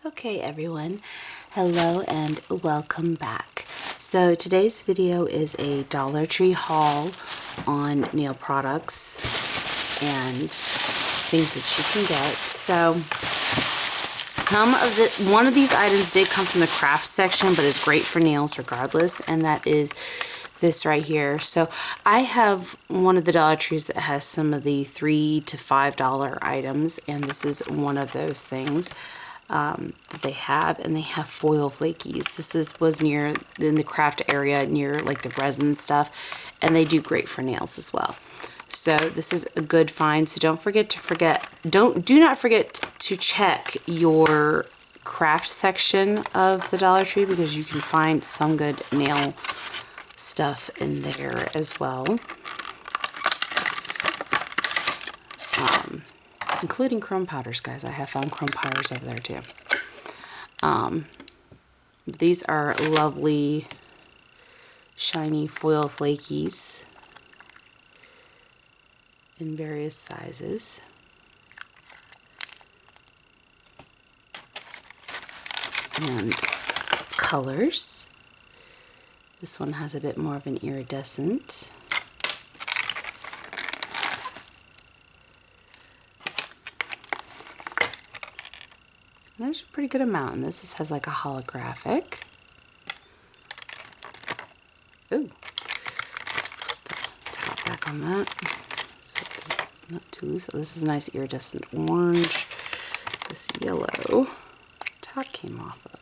Okay everyone, hello and welcome back. So today's video is a Dollar Tree haul on nail products and things that you can get. So one of these items did come from the craft section, but is great for nails regardless, and that is this right here. So I have one of the Dollar Trees that has some of the $3 to $5 items, and this is one of those things that they have, and they have foil flakies. This was near in the craft area near like the resin stuff, and they do great for nails as well. So this is a good find. So do not forget to check your craft section of the Dollar Tree, because you can find some good nail stuff in there as well, including chrome powders, guys. I have found chrome powders over there too. These are lovely shiny foil flakies in various sizes. And colors. This one has a bit more of an iridescent. And there's a pretty good amount in this. This has like a holographic. Ooh. Let's put the top back on that. So it's not too loose. So this is a nice iridescent orange. This yellow top came off of.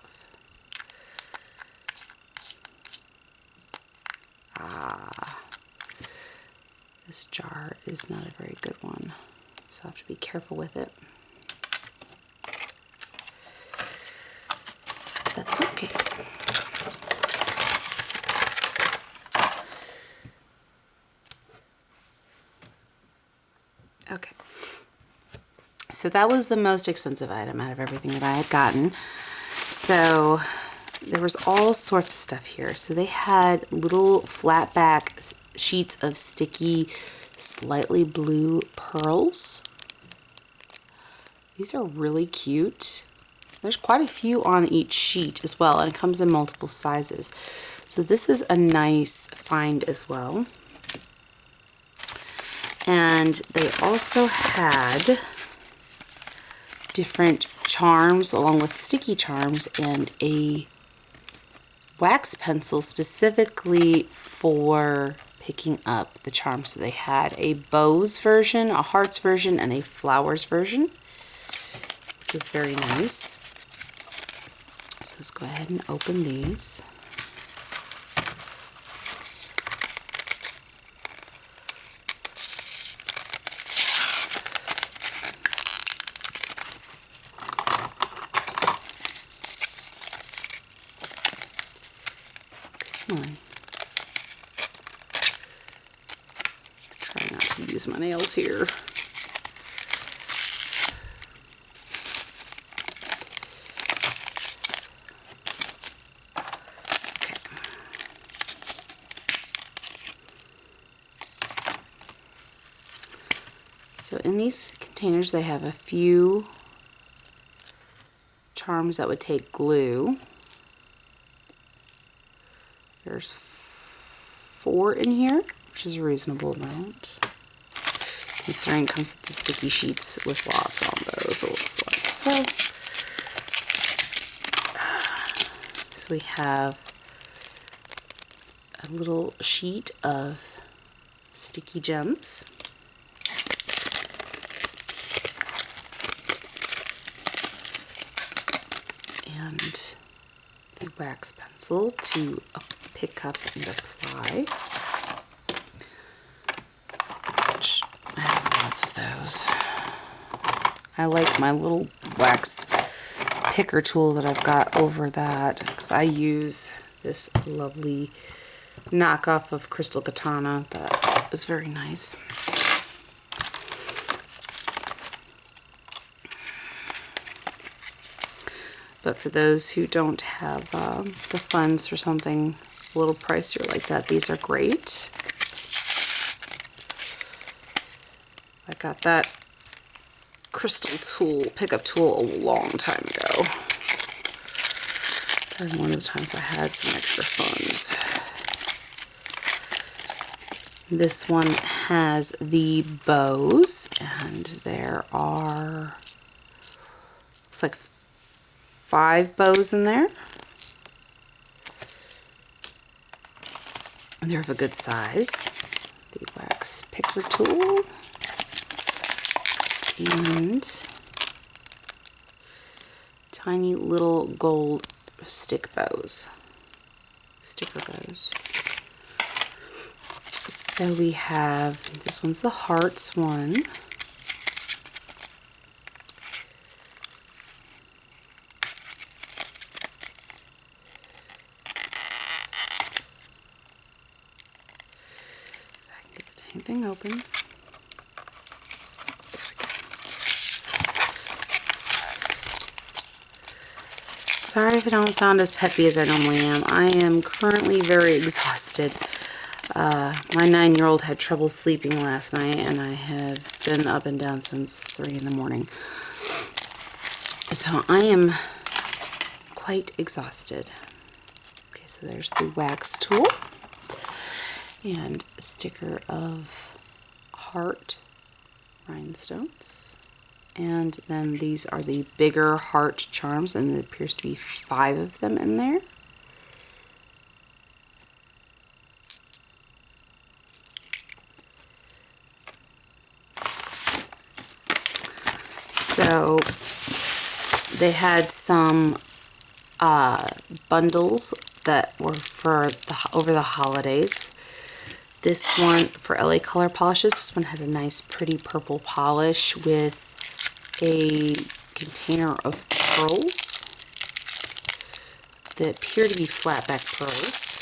This jar is not a very good one, so I have to be careful with it. That's okay. Okay. So that was the most expensive item out of everything that I had gotten. So there was all sorts of stuff here. So they had little flat back sheets of sticky, slightly blue pearls. These are really cute. There's quite a few on each sheet as well, and it comes in multiple sizes. So this is a nice find as well. And they also had different charms along with sticky charms and a wax pencil specifically for picking up the charms. So they had a bows version, a hearts version, and a flowers version, which was very nice. So let's go ahead and open these. Come on. Try not to use my nails here. So in these containers they have a few charms that would take glue. There's 4 in here, which is a reasonable amount, considering it comes with the sticky sheets with lots on those, it looks like. So we have a little sheet of sticky gems. And the wax pencil to pick up and apply, which I have lots of those. I like my little wax picker tool that I've got over that, because I use this lovely knockoff of Crystal Katana that is very nice. But for those who don't have the funds for something a little pricier like that, these are great. I got that crystal tool, pickup tool, a long time ago. during one of the times I had some extra funds. This one has the bows, and there are, looks like 5 bows in there. They're of a good size. The wax picker tool and tiny little gold sticker bows. So we have, this one's the hearts one. Thing open. Sorry if I don't sound as peppy as I normally am. I am currently very exhausted. My 9-year-old had trouble sleeping last night, and I have been up and down since 3 in the morning. So I am quite exhausted. Okay, so there's the wax tool. And a sticker of heart rhinestones. And then these are the bigger heart charms, and there appears to be 5 of them in there. So they had some bundles that were for over the holidays. This one for LA Color Polishes, this one had a nice pretty purple polish with a container of pearls that appear to be flat back pearls.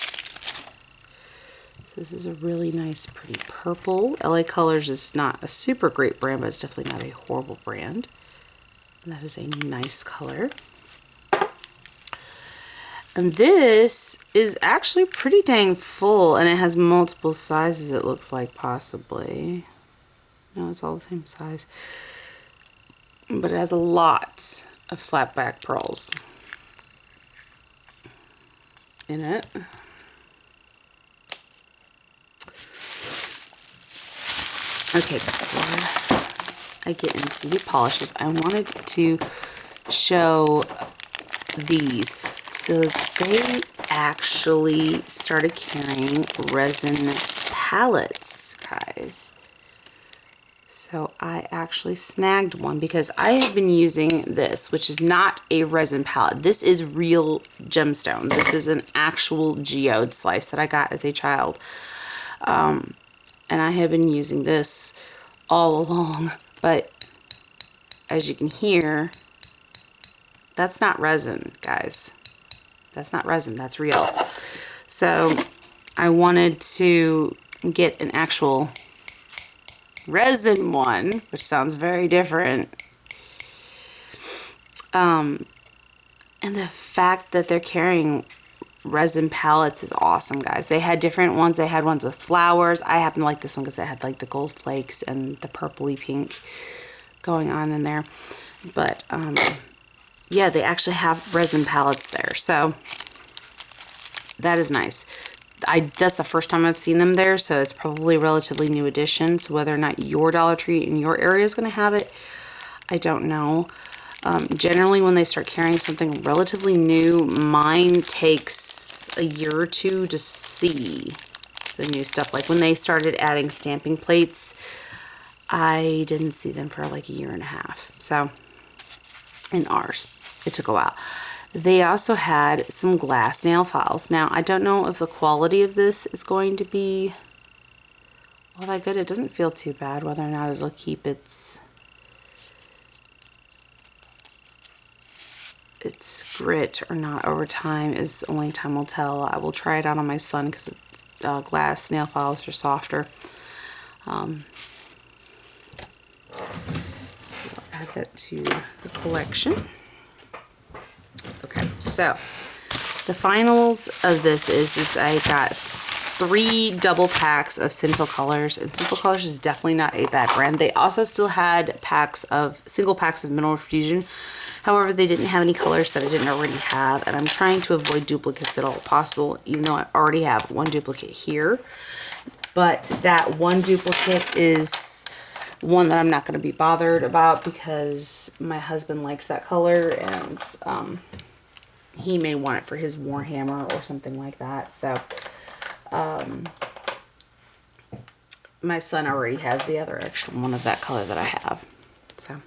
So this is a really nice pretty purple. LA Colors is not a super great brand, but it's definitely not a horrible brand. And that is a nice color. And this is actually pretty dang full, and it has multiple sizes, it looks like, possibly. No, it's all the same size. But it has a lot of flat back pearls in it. Okay, before I get into the polishes, I wanted to show these. So they actually started carrying resin palettes, guys. So I actually snagged one because I have been using this, which is not a resin palette. This is real gemstone. This is an actual geode slice that I got as a child. And I have been using this all along, but as you can hear, that's not resin, guys. That's not resin, that's real. So I wanted to get an actual resin one, which sounds very different. And the fact that they're carrying resin palettes is awesome, guys. They had different ones. They had ones with flowers. I happen to like this one because it had like the gold flakes and the purpley pink going on in there. But yeah, they actually have resin palettes there, so that is nice. That's the first time I've seen them there, so it's probably a relatively new addition. So whether or not your Dollar Tree in your area is going to have it, I don't know. Generally, when they start carrying something relatively new, mine takes a year or two to see the new stuff. Like when they started adding stamping plates, I didn't see them for like a year and a half. So in ours, it took a while. They also had some glass nail files. Now, I don't know if the quality of this is going to be all that good. It doesn't feel too bad. Whether or not it'll keep its grit or not over time is only time will tell. I will try it out on my son because glass nail files are softer. So I'll add that to the collection. Okay, so the finals of this is I got 3 double packs of Sinful Colors, and Sinful Colors is definitely not a bad brand. They also still had single packs of Mineral Fusion. However, they didn't have any colors that I didn't already have, and I'm trying to avoid duplicates at all possible, even though I already have one duplicate here. But that one duplicate is one that I'm not going to be bothered about because my husband likes that color, and he may want it for his Warhammer or something like that. So my son already has the other extra one of that color that I have. So,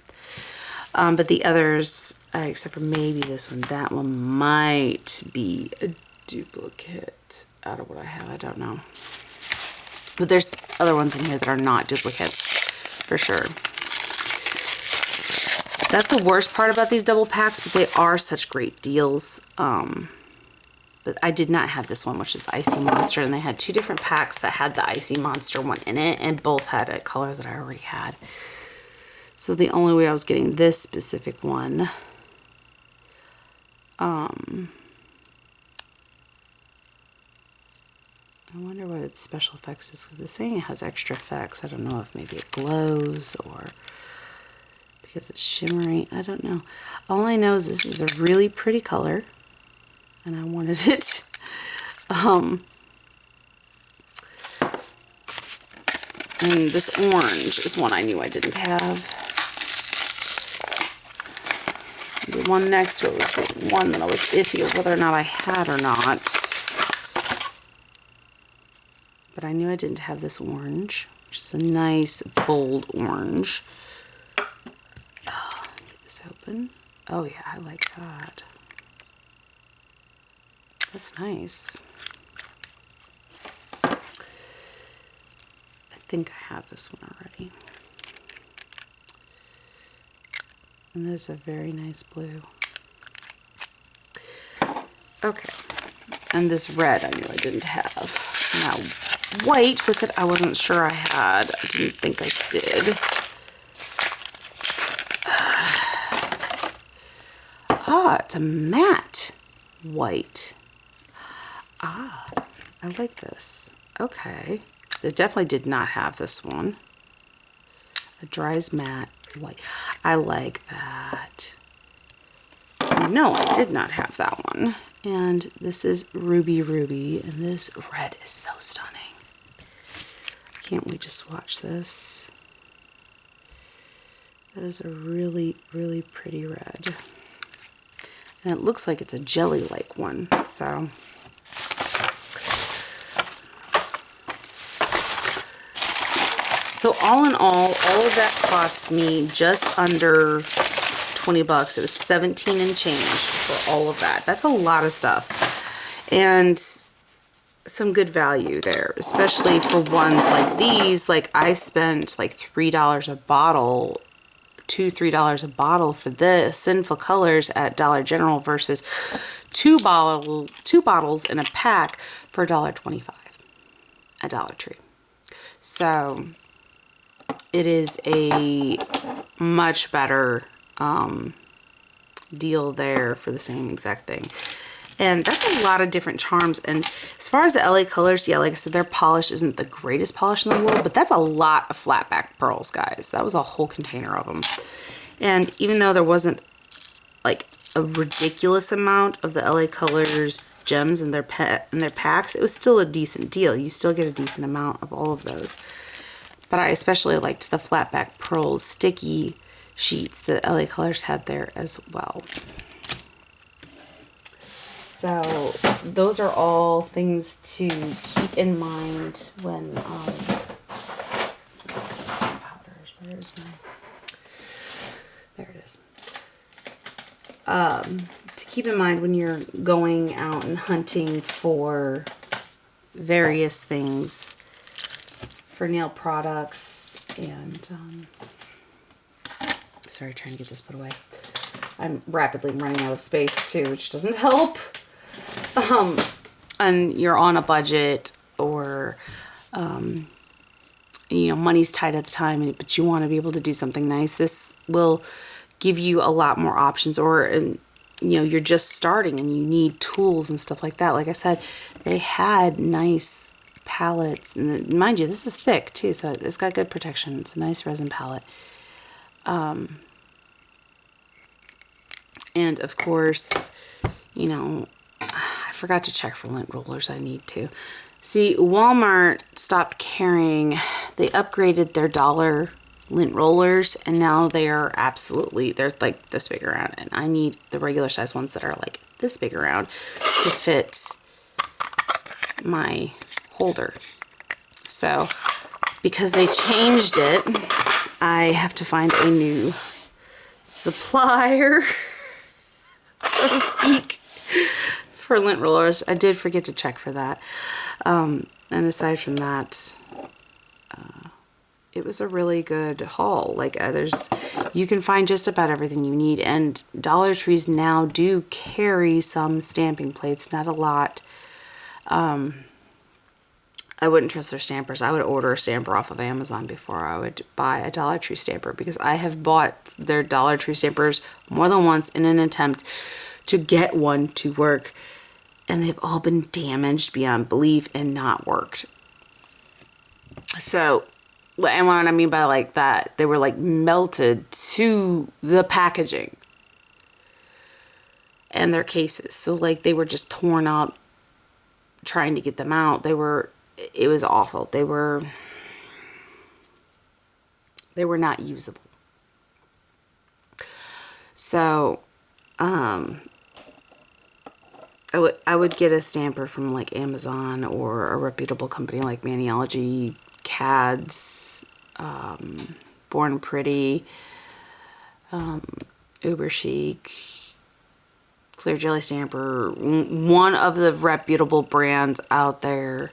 but the others, except for maybe this one, that one might be a duplicate out of what I have. I don't know. But there's other ones in here that are not duplicates, for sure. That's the worst part about these double packs, but they are such great deals. But I did not have this one, which is Icy Monster, and they had two different packs that had the Icy Monster one in it, and both had a color that I already had. So the only way I was getting this specific one, I wonder what its special effects is, because it's saying it has extra effects. I don't know if maybe it glows or because it's shimmering. I don't know. All I know is this is a really pretty color, and I wanted it. And this orange is one I knew I didn't have. The one next to it was the one that I was iffy of whether or not I had or not. But I knew I didn't have this orange, which is a nice bold orange. Oh, get this open. Oh yeah, I like that. That's nice. I think I have this one already. And this is a very nice blue. Okay. And this red I knew I didn't have. Now, white with it I wasn't sure I had. I didn't think I did. Ah, it's a matte white. Ah, I like this. Okay. It definitely did not have this one. A dries matte white. I like that. So no, I did not have that one. And this is Ruby Ruby, and this red is so stunning. Can't wait to swatch this. That is a really, really pretty red. And it looks like it's a jelly-like one, so. So all in all of that cost me just under 20 bucks. It was 17 and change for all of that. That's a lot of stuff. And some good value there, especially for ones like these. Like I spent like $3 a bottle, $2-3 a bottle for this Sinful Colors at Dollar General versus two bottles in a pack for $1.25 at Dollar Tree. So it is a much better deal there for the same exact thing. And that's a lot of different charms. And as far as the LA Colors, yeah, like I said, their polish isn't the greatest polish in the world, but that's a lot of flat back pearls, guys. That was a whole container of them. And even though there wasn't like a ridiculous amount of the LA Colors gems in their packs, it was still a decent deal. You still get a decent amount of all of those. But I especially liked the flat back pearls sticky sheets that LA Colors had there as well. So those are all things to keep in mind when powders. There it is. To keep in mind when you're going out and hunting for various things for nail products. And sorry, trying to get this put away. I'm rapidly running out of space too, which doesn't help. And you're on a budget, or you know, money's tight at the time, but you want to be able to do something nice. This will give you a lot more options. Or you know, you're just starting and you need tools and stuff like that. Like I said, they had nice palettes, and mind you, this is thick too, so it's got good protection. It's a nice resin palette. And of course, you know, I forgot to check for lint rollers. I need to. See, Walmart stopped carrying, they upgraded their dollar lint rollers, and now they are absolutely, they're like this big around, and I need the regular size ones that are like this big around to fit my holder. So because they changed it, I have to find a new supplier, so to speak, for lint rollers. I did forget to check for that. And aside from that, it was a really good haul. Like you can find just about everything you need, and Dollar Trees now do carry some stamping plates, not a lot. I wouldn't trust their stampers. I would order a stamper off of Amazon before I would buy a Dollar Tree stamper, because I have bought their Dollar Tree stampers more than once in an attempt to get one to work, and they've all been damaged beyond belief and not worked. So, and what I mean by like that, they were like melted to the packaging and their cases. So like they were just torn up trying to get them out. It was awful. They were not usable. So, I would get a stamper from like Amazon or a reputable company like Maniology, CADS, Born Pretty, Uber Chic, Clear Jelly Stamper, one of the reputable brands out there.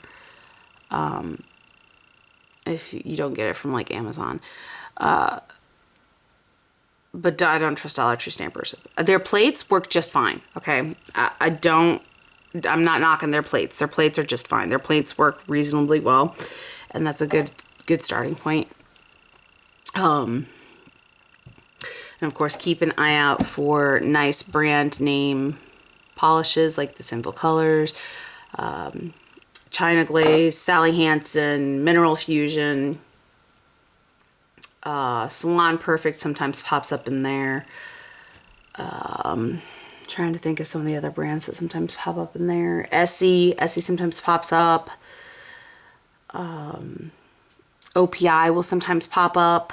If you don't get it from like Amazon, but I don't trust Dollar Tree stampers. Their plates work just fine. Okay, I'm not knocking their plates. Their plates are just fine. Their plates work reasonably well, and that's a good starting point. And of course, keep an eye out for nice brand name polishes like the Sinful Colors, China Glaze, Sally Hansen, Mineral Fusion, Salon Perfect sometimes pops up in there. Trying to think of some of the other brands that sometimes pop up in there. Essie sometimes pops up. OPI will sometimes pop up.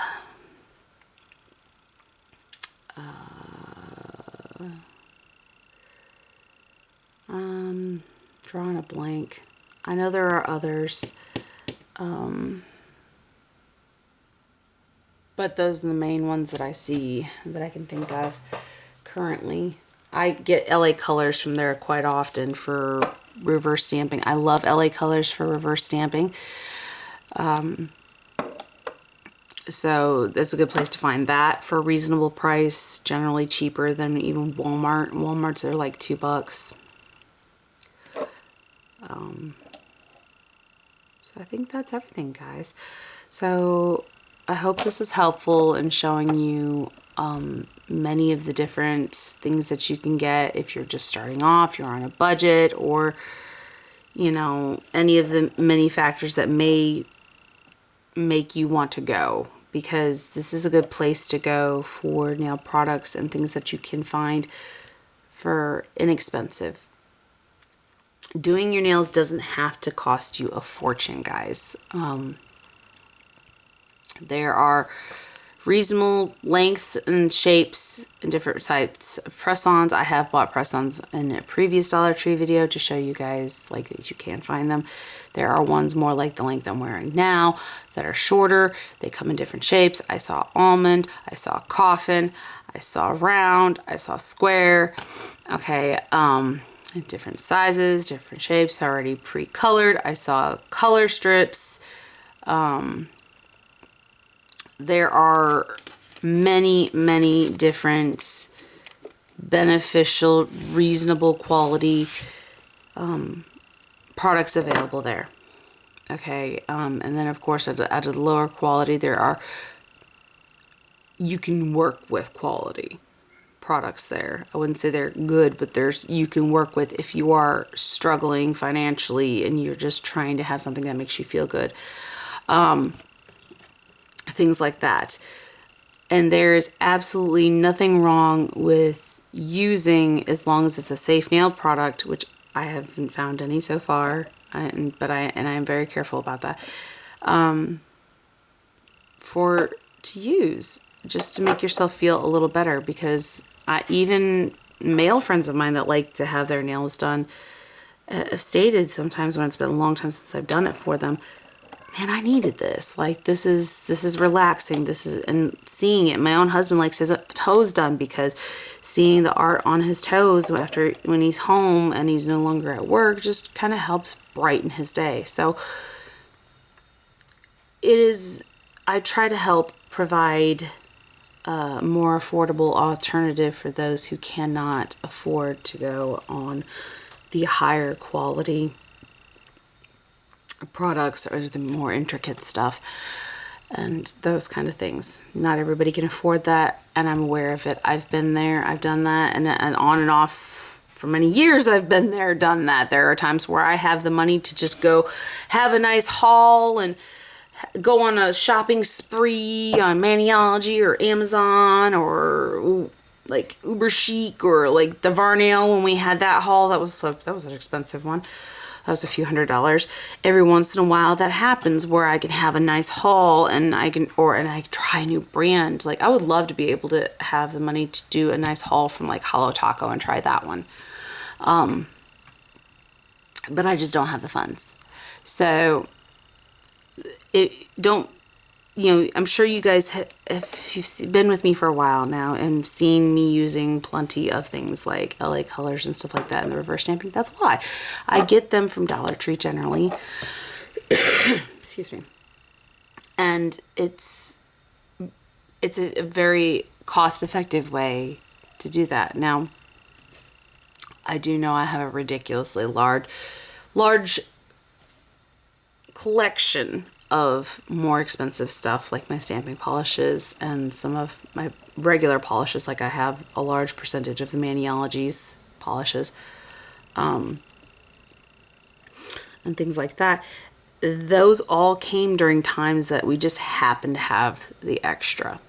Drawing a blank. I know there are others. But those are the main ones that I see that I can think of currently. I get LA Colors from there quite often for reverse stamping. I love LA Colors for reverse stamping. So that's a good place to find that for a reasonable price, generally cheaper than even Walmart. Walmart's are like $2. So I think that's everything, guys. So I hope this was helpful in showing you many of the different things that you can get if you're just starting off, you're on a budget, or you know, any of the many factors that may make you want to go, because this is a good place to go for nail products and things that you can find for inexpensive. Doing your nails doesn't have to cost you a fortune, guys. There are reasonable lengths and shapes and different types of press-ons. I have bought press-ons in a previous Dollar Tree video to show you guys like that you can find them. There are ones more like the length I'm wearing now that are shorter. They come in different shapes. I saw almond, I saw coffin, I saw round, I saw square. Okay, in different sizes, different shapes, already pre-colored. I saw color strips. There are many different beneficial, reasonable quality products available there. Okay, and then of course at a lower quality, you can work with quality products there. I wouldn't say they're good, but you can work with if you are struggling financially and you're just trying to have something that makes you feel good. Things like that. And there's absolutely nothing wrong with using, as long as it's a safe nail product, which I haven't found any so far, but I am very careful about that, to use just to make yourself feel a little better, because even male friends of mine that like to have their nails done have stated sometimes when it's been a long time since I've done it for them, man, I needed this. Like, this is relaxing. And seeing it. My own husband likes his toes done, because seeing the art on his toes when he's home and he's no longer at work just kind of helps brighten his day. So I try to help provide a more affordable alternative for those who cannot afford to go on the higher quality products or the more intricate stuff and those kind of things. Not everybody can afford that, and I'm aware of it. I've been there, I've done that, and on and off for many years I've been there, done that. There are times where I have the money to just go have a nice haul and go on a shopping spree on Maniology or Amazon or like Uber Chic or like the Varnail when we had that haul. That was an expensive one. That was a few $100s. Every once in a while that happens where I can have a nice haul and I try a new brand. Like, I would love to be able to have the money to do a nice haul from like Holo Taco and try that one. But I just don't have the funds. So I'm sure you guys if you've been with me for a while now and seen me using plenty of things like LA Colors and stuff like that in the reverse stamping, that's why. I get them from Dollar Tree generally. Excuse me. And it's a very cost-effective way to do that. Now, I do know I have a ridiculously large collection of more expensive stuff, like my stamping polishes and some of my regular polishes. Like, I have a large percentage of the Maniology's polishes and things like that. Those all came during times that we just happened to have the extra.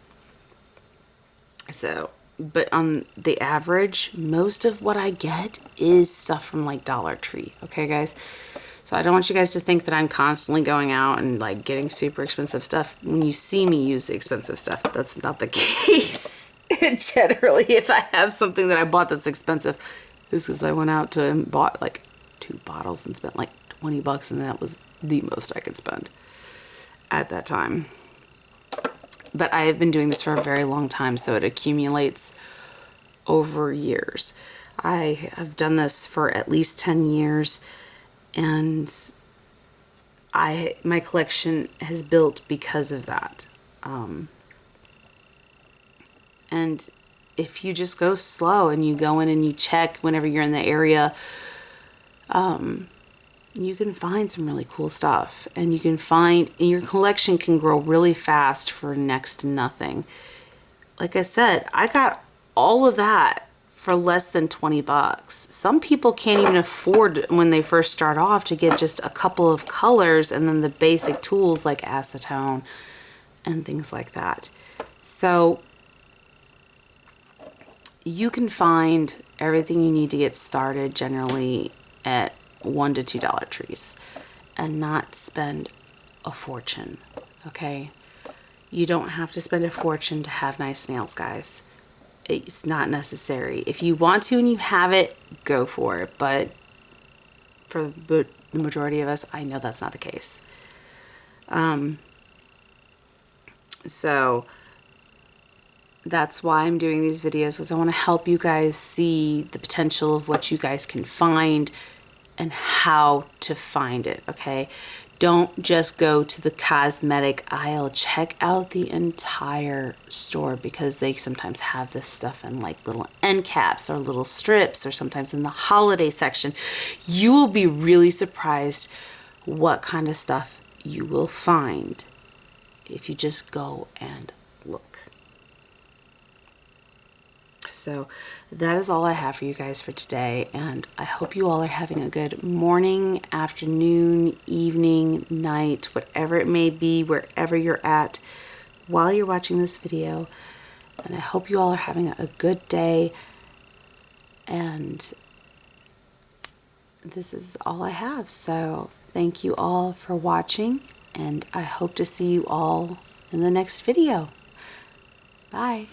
So, but on the average, most of what I get is stuff from like Dollar Tree. Okay, guys? So I don't want you guys to think that I'm constantly going out and like getting super expensive stuff. When you see me use the expensive stuff, that's not the case. Generally, if I have something that I bought that's expensive, it's because I went out and bought like 2 bottles and spent like $20, and that was the most I could spend at that time. But I have been doing this for a very long time, so it accumulates over years. I have done this for at least 10 years. And my collection has built because of that. And if you just go slow and you go in and you check whenever you're in the area, you can find some really cool stuff. And your collection can grow really fast for next to nothing. Like I said, I got all of that for less than $20. Some people can't even afford, when they first start off, to get just a couple of colors and then the basic tools like acetone and things like that. So you can find everything you need to get started generally at $1 to $2 trees and not spend a fortune. Okay? You don't have to spend a fortune to have nice nails, guys. It's not necessary. If you want to and you have it, go for it. But for the majority of us, I know that's not the case. So that's why I'm doing these videos, because I want to help you guys see the potential of what you guys can find and how to find it, okay? Don't just go to the cosmetic aisle. Check out the entire store, because they sometimes have this stuff in like little end caps or little strips, or sometimes in the holiday section. You will be really surprised what kind of stuff you will find if you just go and look. So that is all I have for you guys for today, and I hope you all are having a good morning, afternoon, evening, night, whatever it may be, wherever you're at while you're watching this video. And I hope you all are having a good day, And this is all I have. So thank you all for watching, and I hope to see you all in the next video. Bye.